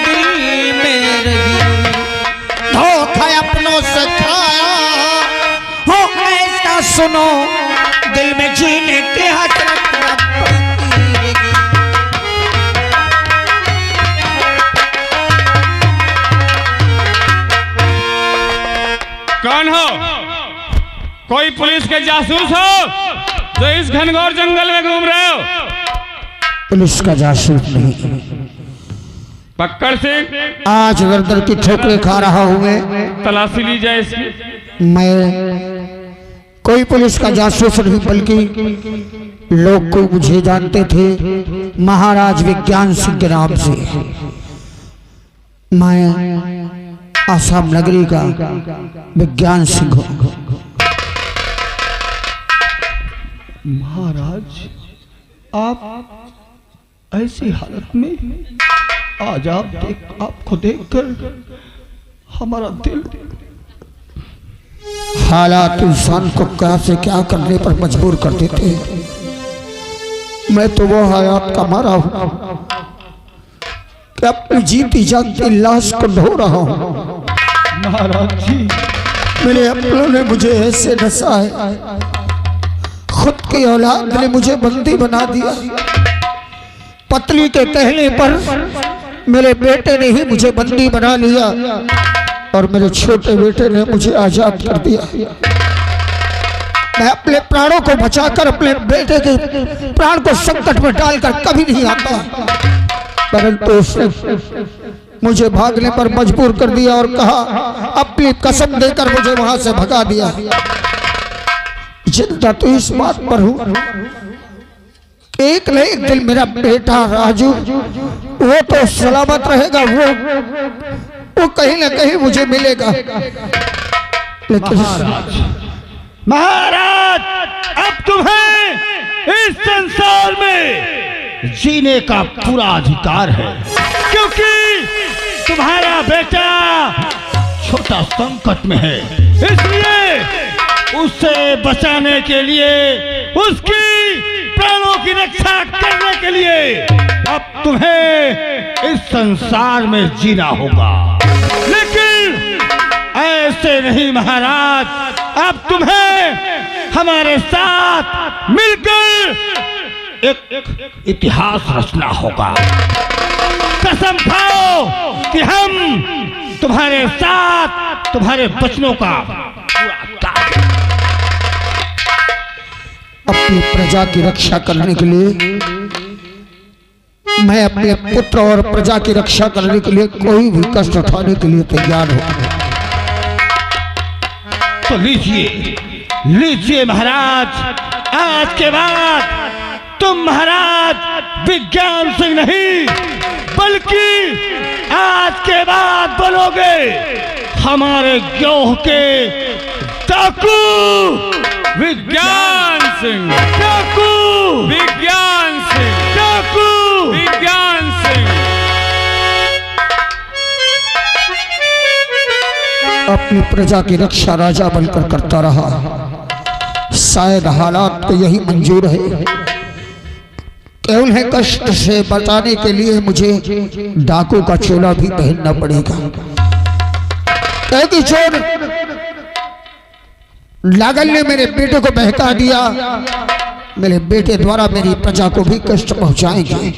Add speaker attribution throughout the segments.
Speaker 1: दिल में रही, धोखा अपनों से खाया हो ऐसा सुनो, दिल में जीने की हसरत
Speaker 2: कौन हो? कोई पुलिस के जासूस हो जो इस घनघोर जंगल में घूम रहे हो?
Speaker 1: पुलिस का जासूस नहीं,
Speaker 2: पकड़ सिंह,
Speaker 1: आज दर की ठोकरें खा रहा हूं मैं।
Speaker 2: तलाशी ली जाए इसकी।
Speaker 1: मैं कोई पुलिस का जासूस नहीं, बल्कि लोग को मुझे जानते थे महाराज विज्ञान सिंह के नाम से। मैं आसाम नगरी का विज्ञान सिंह हूं।
Speaker 3: महाराज, आप ऐसी हालत में आज आपको देखकर हमारा दिल।
Speaker 1: हालात इंसान को क्या से क्या करने पर मजबूर कर देते हैं। मैं तो वो हयात का मारा हूं कि अपनी जीती जागती लाश को ढो रहा हूं।
Speaker 3: महाराज जी,
Speaker 1: मेरे अपनों ने मुझे ऐसे डसा है, खुद की औलाद ने मुझे बंदी बना दिया। पत्नी के कहने पर मेरे बेटे ने ही मुझे बंदी बना लिया और मेरे छोटे बेटे ने मुझे आजाद कर दिया। मैं अपने प्राणों को बचाकर अपने बेटे के प्राण को संकट में डालकर कभी नहीं आता, परंतु उसने मुझे भागने पर मजबूर कर दिया और कहा, अपनी कसम देकर मुझे वहां से भगा दिया। चिंता तो इस बात पर हूं, एक न एक दिन मेरा बेटा राजू वो तो सलामत रहेगा, वो कहीं ना कहीं मुझे मिलेगा। लेकिन
Speaker 3: महाराज, अब तुम्हें इस संसार में जीने का पूरा अधिकार है, क्योंकि तुम्हारा बेटा छोटा संकट में है। इसलिए उसे बचाने के लिए, उसकी प्राणों की रक्षा करने के लिए अब तुम्हें इस संसार में जीना होगा। लेकिन ऐसे नहीं महाराज, अब तुम्हें हमारे साथ मिलकर एक इतिहास रचना होगा। कसम खाओ कि हम तुम्हारे साथ तुम्हारे बचनों का
Speaker 1: अपनी प्रजा की रक्षा करने के लिए, मैं अपने पुत्र और प्रजा की रक्षा करने के लिए कोई भी कष्ट उठाने के लिए तैयार हूं।
Speaker 3: तो लीजिए, लीजिए महाराज, आज के बाद तुम महाराज विज्ञान सिंह नहीं, बल्कि आज के बाद बनोगे हमारे ग्रोह के डाकू
Speaker 2: विज्ञान सिंह,
Speaker 3: डाकू
Speaker 2: विज्ञान सिंह,
Speaker 3: डाकू
Speaker 2: विज्ञान सिंह।
Speaker 1: अपनी प्रजा की रक्षा राजा बनकर करता रहा। शायद हालात को यही मंजूर है कि उन्हें कष्ट से बचाने के लिए मुझे डाकू का चोला भी पहनना पड़ेगा। एक चोर लागल ने मेरे बेटे को बहका दिया, मेरे बेटे द्वारा मेरी प्रजा को भी कष्ट पहुंचाएंगे,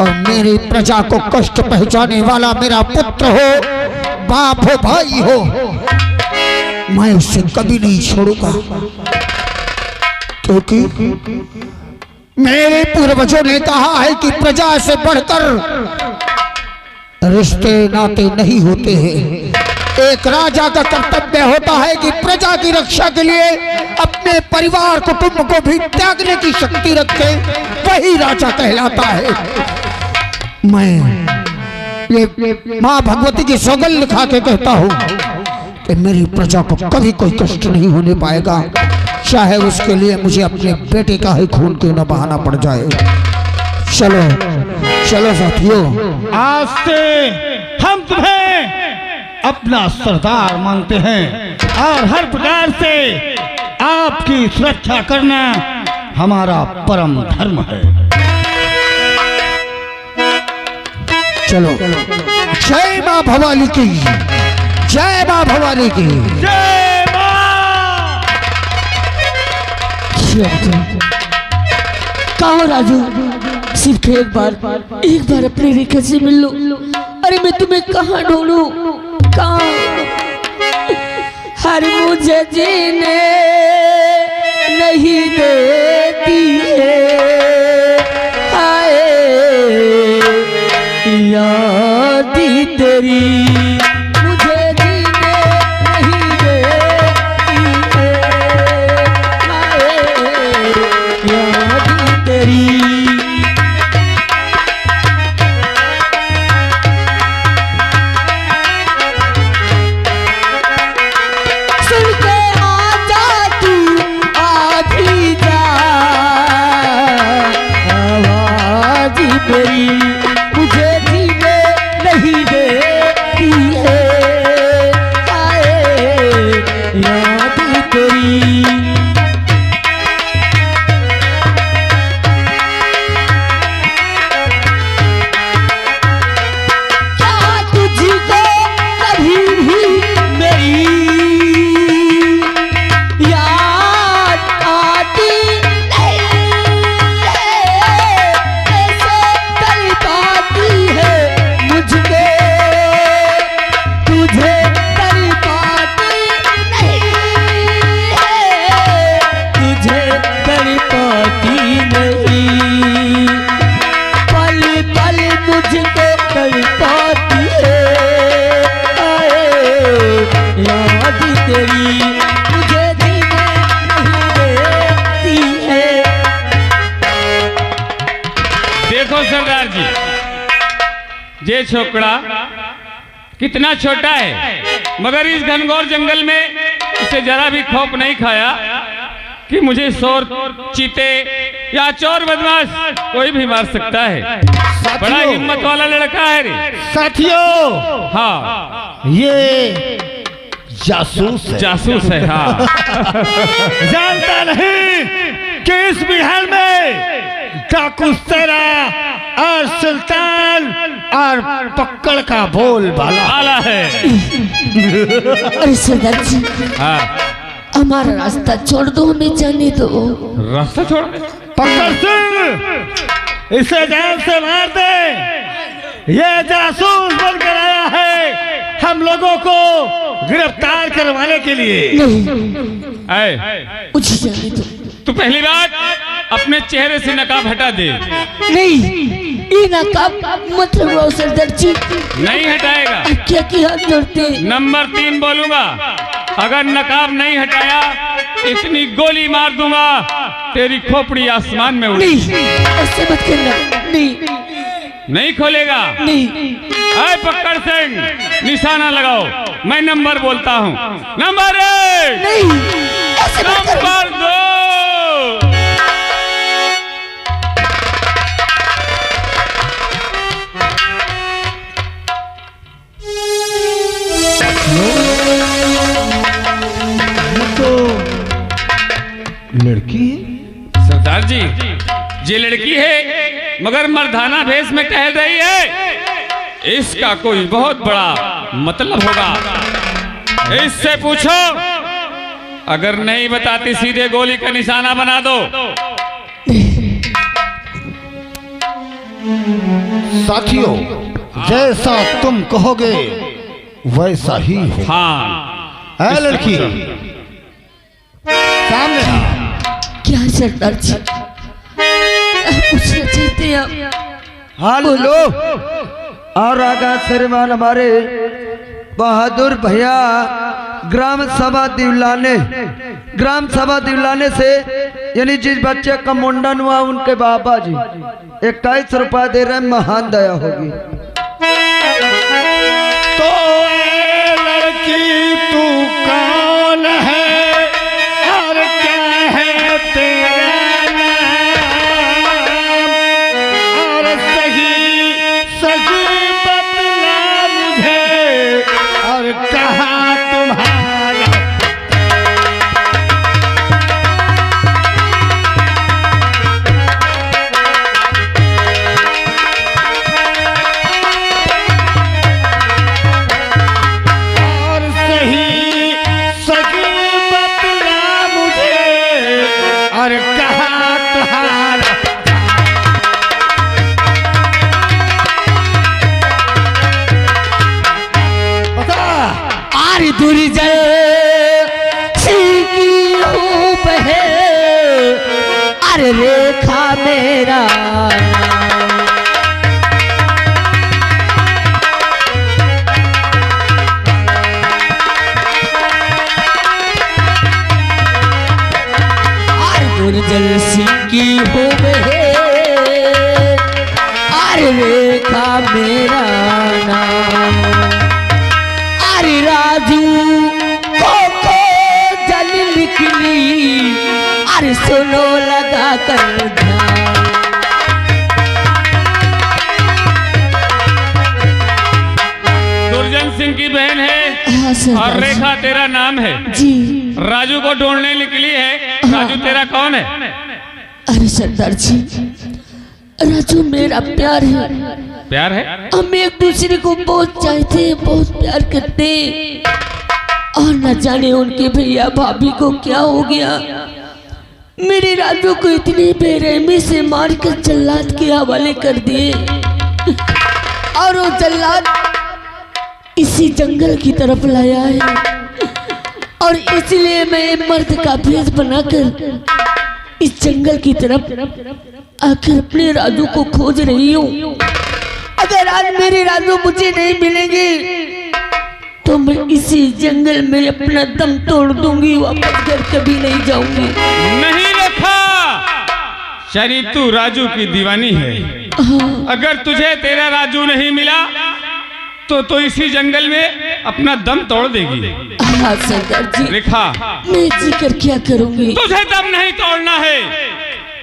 Speaker 1: और मेरी प्रजा को कष्ट पहुंचाने वाला मेरा पुत्र हो, बाप हो, भाई हो, मैं उससे कभी नहीं छोड़ूंगा। क्योंकि मेरे पूर्वजों ने कहा है कि प्रजा से बढ़कर रिश्ते नाते नहीं होते हैं। एक राजा का कर्तव्य होता है कि प्रजा की रक्षा के लिए अपने परिवार कुटुंब को भी त्यागने की शक्ति रखे, वही राजा कहलाता है। मैं ये माँ भगवती की सौगंध खा के कहता हूँ कि मेरी प्रजा को कभी कोई कष्ट नहीं होने पाएगा, चाहे उसके लिए मुझे अपने बेटे का ही खून क्यों न बहाना पड़ जाए। चलो चलो साथियों,
Speaker 3: आज से हम तुम्हें अपना सरदार मानते हैं और हर प्रकार से आपकी सुरक्षा करना हमारा परम धर्म है।
Speaker 1: चलो जय माँ भवानी की, जय माँ भवानी की।
Speaker 3: जय मां।
Speaker 4: कहो राजू, सिर्फ एक बार अपनी रेखा से मिल लो। अरे मैं तुम्हें कहाँ ढूंढूं, कहाँ? हर मुझे जीने नहीं देती है, हाय याद तेरी मुझे जीने नहीं देती है, हाय याद तेरी। सुन के आजा तू आज ही जा, आवाज मेरी मुझे जीने नहीं देती है, हाय याद तेरी। क्या तुझको कभी भी मेरी याद आती नहीं है, कैसे तड़पाती है मुझको, तुझे तड़पाती नहीं है, तुझे तड़पाती नहीं, पल पल मुझको तड़पाती है, आए याद तेरी मुझे जीने नहीं देती है।
Speaker 2: देखो सरदार जी, ये छोकरा कितना छोटा है, मगर इस घनघोर जंगल में इसे जरा भी खौफ नहीं खाया कि मुझे शोर, चीते या चोर बदमाश कोई भी मार सकता है। बड़ा हिम्मत वाला लड़का है रे।
Speaker 3: साथियों,
Speaker 2: हाँ,
Speaker 3: ये जासूस है।
Speaker 2: जासूस है। हाँ,
Speaker 3: जानता नहीं कि इस बिहार में डाकू तेरा और सुल्तान और पक्कड़ का बोल बाला
Speaker 2: आला है।
Speaker 4: अरे सरदार जी,
Speaker 2: हाँ,
Speaker 4: हमारा रास्ता छोड़ दो, हमें जाने दो।
Speaker 2: रास्ता छोड़ दे।
Speaker 3: पक्कड़ सिंह, इसे जान से मार दे। ये जासूस बनकर आया है हम लोगों को गिरफ्तार करवाने के लिए।
Speaker 4: नहीं,
Speaker 2: आए,
Speaker 4: मुझे जाने दो।
Speaker 2: तू पहली बात अपने चेहरे से नकाब हटा दे।
Speaker 4: नहीं, ये नकाब मत लगाओ सरदार जी।
Speaker 2: नहीं हटाएगा,
Speaker 4: क्या किया करते?
Speaker 2: नंबर 3 बोलूंगा। अगर नकाब नहीं हटाया, इतनी गोली मार दूंगा तेरी खोपड़ी आसमान में उड़ी।
Speaker 4: नहीं, ऐसे मत करना। नहीं
Speaker 2: नहीं खोलेगा।
Speaker 4: नहीं,
Speaker 2: आए पक्कड़ सिंह, निशाना लगाओ। मैं नंबर बोलता हूँ। नंबर 1,
Speaker 4: नहीं, ऐसे मत करना।
Speaker 2: नंबर 2।
Speaker 3: लड़की
Speaker 2: सरदार जी, ये लड़की है मगर मर्दाना भेष में टहल रही है। इसका कोई बहुत बड़ा मतलब होगा। इससे पूछो, अगर नहीं बताती सीधे गोली का निशाना बना दो।
Speaker 3: साथियों, जैसा तुम कहोगे वैसा ही हो।
Speaker 2: हाँ,
Speaker 3: है लड़की, सामने आ।
Speaker 4: क्या सरदार जी, आप पूछना चाहते हैं आप?
Speaker 5: हेलो, और आगा श्रीमान हमारे बहादुर भैया ग्राम सभा दिवलाने से, यानी जिस बच्चे का मुंडन हुआ उनके बाबा जी 21 रुपया दे रहे हैं। महान दया होगी।
Speaker 3: तो ए लड़की तू कौन है और क्या है तेरा नाम, और सही सही बतला मुझे, और कहाँ तुम्हारा।
Speaker 4: दुर्जय की रूप है, अरे रेखा मेरा दुर्जय सिंह की रूप है, अरे रेखा मेरा नाम। अरे राजू को जल निकली, अरे सुनो लगा कर ध्यान।
Speaker 2: दुर्जन सिंह की बहन है।
Speaker 4: हाँ सरदार
Speaker 2: और रेखा तेरा नाम है
Speaker 4: जी।
Speaker 2: राजू को ढूंढने निकली है। राजू तेरा कौन है?
Speaker 4: अरे सरदार जी, राजू मेरा प्यार है।
Speaker 2: प्यार है?
Speaker 4: हम एक दूसरे को बहुत चाहते हैं, बहुत प्यार करते हैं। और न जाने उनके भैया भाभी को क्या हो गया, मेरे राजू को इतनी बेरहमी से मारकर जल्लाद के हवाले कर दिए। और वो जल्लाद इसी जंगल की तरफ लाया है, और इसलिए मैं मर्द का भेष बनाकर इस जंगल की तरफ आकर अपने राजू को खोज रही हूँ। अगर आज मेरे राजू मुझे नहीं मिलेंगे तो मैं इसी जंगल में अपना दम तोड़ दूंगी, वापस घर कभी नहीं जाऊंगी।
Speaker 2: नहीं रेखा, शनि तू राजू की दीवानी है।
Speaker 4: हाँ,
Speaker 2: अगर तुझे तेरा राजू नहीं मिला तो इसी जंगल में अपना दम तोड़ देगी।
Speaker 4: हाँ सरदार जी,
Speaker 2: रेखा
Speaker 4: मैं जी कर क्या करूंगी?
Speaker 2: तुझे दम नहीं तोड़ना है,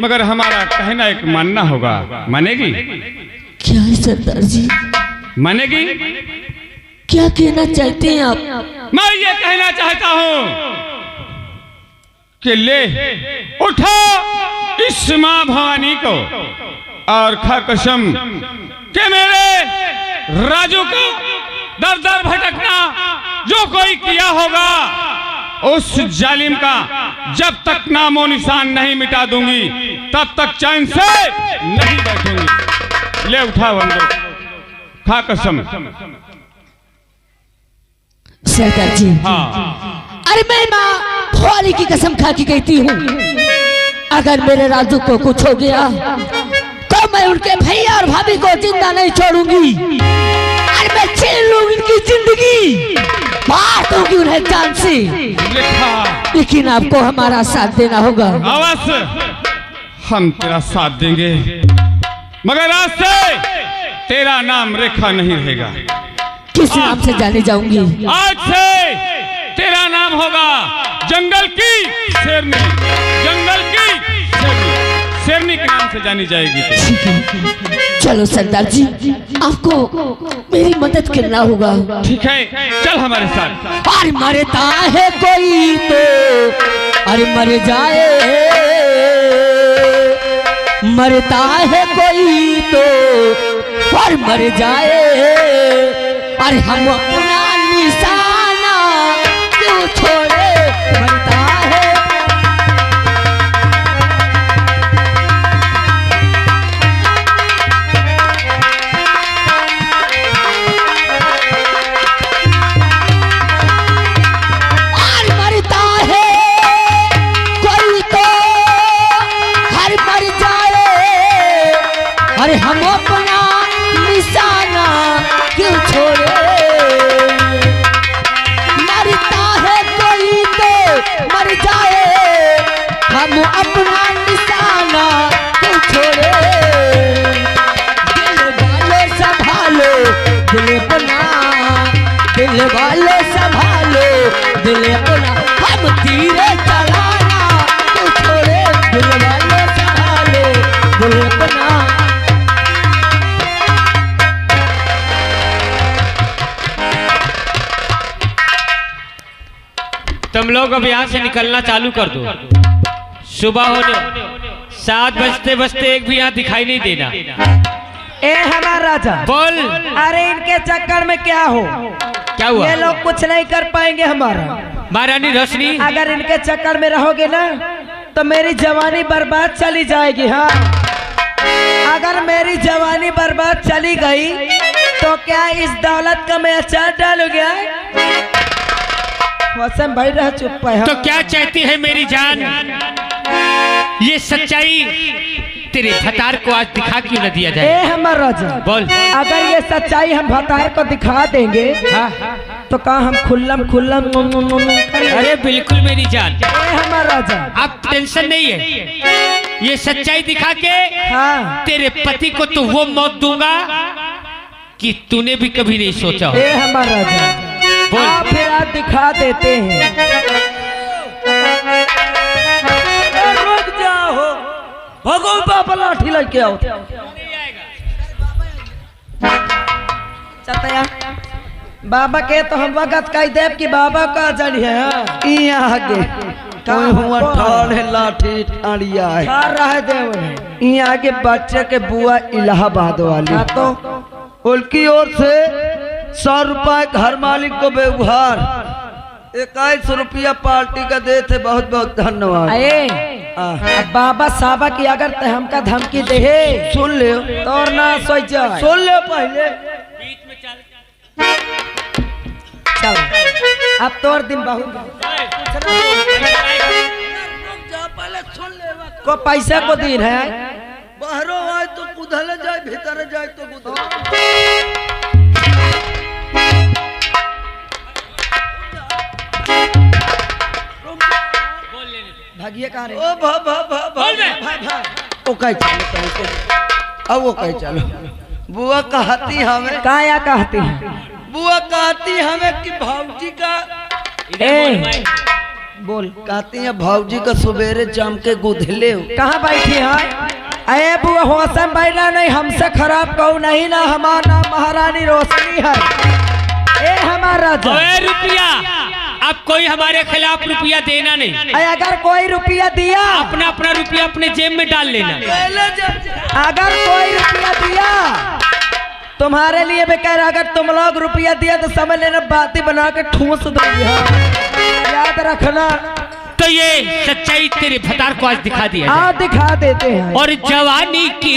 Speaker 2: मगर हमारा कहना एक मानना होगा। मानेगी?
Speaker 4: क्या है सरदार जी?
Speaker 2: मानेगी?
Speaker 4: क्या कहना चाहते हैं आप?
Speaker 2: मैं ये कहना चाहता हूँ कि ले उठो इस माँ भवानी को और खा कसम कि मेरे राजू को दर दर भटकना जो कोई किया होगा उस जालिम का जब तक नामो निशान नहीं मिटा दूंगी तब तक चैन से नहीं बैठूंगी। ले उठा बंदूक, खा कसम।
Speaker 4: सरदार जी,
Speaker 2: हाँ,
Speaker 4: अरे मैं माँ भवानी की कसम खा के कहती हूँ, अगर मेरे राजू को कुछ हो गया तो मैं उनके भैया और भाभी को जिंदा नहीं छोड़ूंगी। अरे मैं छीन लूंगी उनकी जिंदगी, मार दूंगी उन्हें जान से। लेकिन आपको हमारा साथ देना होगा।
Speaker 2: अवश्य हम तेरा साथ देंगे, मगर आज से तेरा नाम रेखा नहीं रहेगा।
Speaker 4: किस नाम से जाने जाऊंगी?
Speaker 2: आज से तेरा नाम होगा जंगल की शेरनी। जंगल की शेरनी, शेरनी के नाम से जानी जाएगी।
Speaker 4: चलो सरदार जी, आपको मेरी मदद करना होगा।
Speaker 2: ठीक है, चल हमारे साथ।
Speaker 4: अरे मरता है कोई तो अरे मर जाए, मरता है कोई तो और मर जाए। अरे हम अपना निशाना क्यों छोड़े, मरता है। और मरता है कोई तो हर मर जाए। अरे हम अपना निशाना क्यों छोड़े, मरता है कोई तो मर जाए। हम अपना निशाना क्यों छोड़े, दिल वाले संभालो दिल अपना, दिल वाले संभालो दिल अपना। हम तीरे चलाना क्यों छोड़े, दिल वाले संभालो दिल अपना।
Speaker 6: तुम लोग अब यहाँ से निकलना चालू कर दो। सुबह होने 7 बजते बजते एक भी यहाँ दिखाई नहीं देना।
Speaker 5: ए हमारा राजा
Speaker 6: बोल।
Speaker 5: अरे इनके चक्कर में क्या हो,
Speaker 6: क्या हुआ?
Speaker 5: ये लोग कुछ नहीं कर पाएंगे हमारा।
Speaker 6: महारानी रोशनी,
Speaker 5: अगर इनके चक्कर में रहोगे ना तो मेरी जवानी बर्बाद चली जाएगी। हाँ, अगर मेरी जवानी बर्बाद चली गई तो क्या इस दौलत का मैं अचार डालूंगा? मौसम भाई रह चुप है।
Speaker 6: तो क्या चाहती है मेरी जान? ये सच्चाई तेरे भतार को आज दिखा क्यों न दिया
Speaker 5: ए
Speaker 6: जाए?
Speaker 5: हमार राजा,
Speaker 6: बोल।
Speaker 5: अगर ये सच्चाई हम भतार को दिखा देंगे तो का हम खुल्लम खुल्लम
Speaker 6: अरे बिल्कुल मेरी जान,
Speaker 5: ए हमार राजा।
Speaker 6: अब टेंशन नहीं है। ये सच्चाई दिखा के
Speaker 5: हाँ
Speaker 6: तेरे पति को तो वो मौत दूंगा कि तूने भी कभी नहीं सोचा हो।
Speaker 5: ए हमार राजा,
Speaker 6: बोल।
Speaker 5: आप फिर आज दिखा देते हैं। रुक जाओ, भगो बाबा लाठी लेके आओ। चतया बाबा के तो हम वक्त कह देव कि बाबा का जड़ है यहाँ आगे कोई हुआ ठाड़ है लाठी ठाड़िया है ठाड़ रहा है देव यहाँ आगे बच्चे के बुआ इलाहाबाद वाली तो उनकी ओर से 100 रुपए घर मालिक को व्यवहार 21 रुपया पार्टी का दे थे। बहुत बहुत धन्यवाद। अब बाबा साहबा की अगर ते हमका धमकी दे सुन ले तो ना सोच जाए। सुन ले पहले चल अब तोर दिन बहुत को पैसा को दिन है बाहरों आए तो कुदले जाए भीतर जाए तो भागिए कहाँ रे? ओ भा भा भा भा भा ओ कहीं चलो अब वो कहीं चलो। बुआ कहती हमें काया कहती है बुआ कहती हमें कि भाऊजी का बोल कहती है भाऊजी का सवेरे जम के गुधले हो। कहाँ बैठी है? अरे बुआ होशम बैठा नहीं, हमसे खराब कहू नहीं ना। हमारा नाम महारानी रोशनी है। ए हमारा
Speaker 6: रुपया अब कोई हमारे खिलाफ रुपया देना नहीं।
Speaker 5: अगर कोई रुपया दिया
Speaker 6: अपना अपना रुपया अपने जेब में डाल लेना।
Speaker 5: अगर कोई रुपया दिया तुम्हारे लिए बेकार, अगर तुम लोग रुपया दिया तो समझ लेना बातें बना के ठूस दो। याद रखना।
Speaker 6: तो ये सच्चाई तेरे भतार को आज दिखा दिया
Speaker 5: दिखा देते हैं।
Speaker 6: और जवानी की